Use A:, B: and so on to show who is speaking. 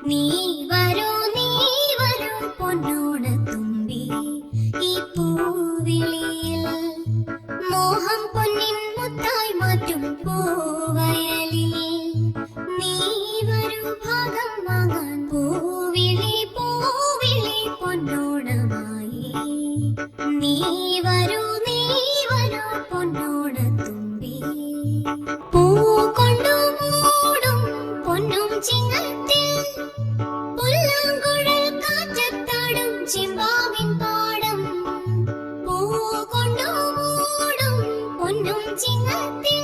A: നീ വരൂ നീ വരൂ പൊന്നോണത്തുമ്പി ഈ പൂവിളിയിൽ മോഹം പൊന്നിൻ മുത്തായി മാറ്റും പൂവയലിൽ നീ വരൂ ഭാഗം വാങ്ങാൻ പൂവിളി പൂവിളി പൊന്നോണമായി നീ വരൂ പൊന്നോണത്തുമ്പി പൂ കൊണ്ടു മൂടും പൊന്നും ചിങ്ങത്തിൽ പുല്ലാങ്കുഴൽ കാറ്റത്താടും ചിമ്പാവിൻ പാടം പൂ കൊണ്ടു മൂടും പൊന്നും ചിങ്ങത്തിൽ